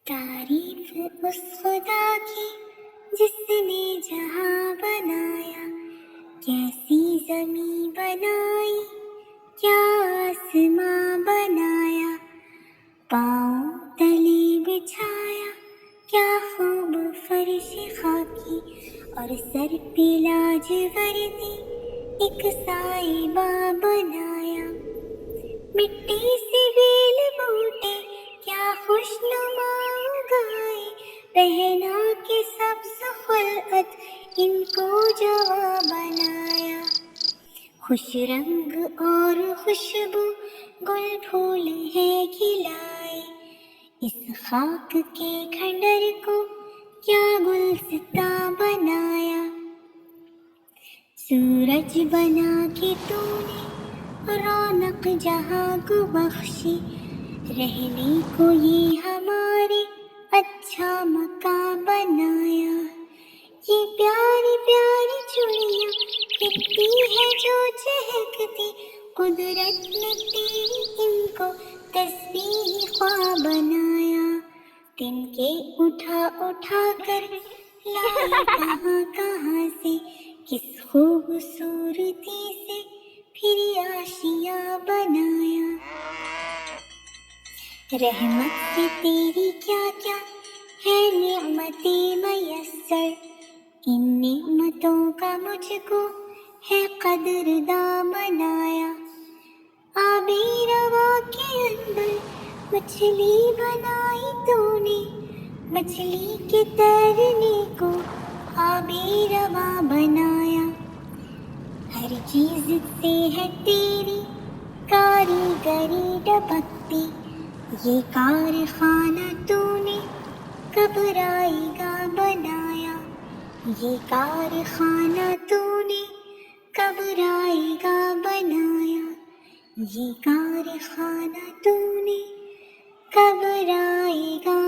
تعریف اس خدا کی جس نے جہاں بنایا، کیسی زمیں بنائی، کیا آسماں بنایا، پاؤں تلے بچھایا، کیا خوب فرش خاکی، اور سر پہ لاجوردی ایک سائبہ بنایا، مٹی سے بیل بوٹے کیا خوشنما اگائے، پہنا کے سبز خلعت ان کو جواں بنایا، خوش رنگ اور خوشبو گل پھول ہے کھلائے، اس خاک کے کھنڈر کو کیا گلستاں بنایا، سورج بنا کے تو نے رونق جہاں کو بخشی، رہنے کو یہ ہمارے اچھا مکان بنایا، یہ پیاری پیاری چڑیاں پھرتی ہے جو چہکتی، قدرت نے تیری ان کو تسبیح خواہ بنایا، تن کے اٹھا اٹھا کر لائی کہاں کہاں سے، کس خوبصورتی سے پھر آشیاں بنایا، رحمت سے تیری کیا کیا ہے نعمتیں میسر، ان نعمتوں کا مجھ کو ہے قدرداں بنایا، آبی روا کے اندر مچھلی بنائی تو نے، مچھلی کے تیرنے کو آبی روا بنایا، ہر چیز سے ہے تیری کاریگری ڈبکتی، یہ کارخانہ تو نے کب آئے گا بنایا، یہ کارخانہ تو نے کب آئے گا بنایا، یہ کارخانہ تو نے کب آئے گا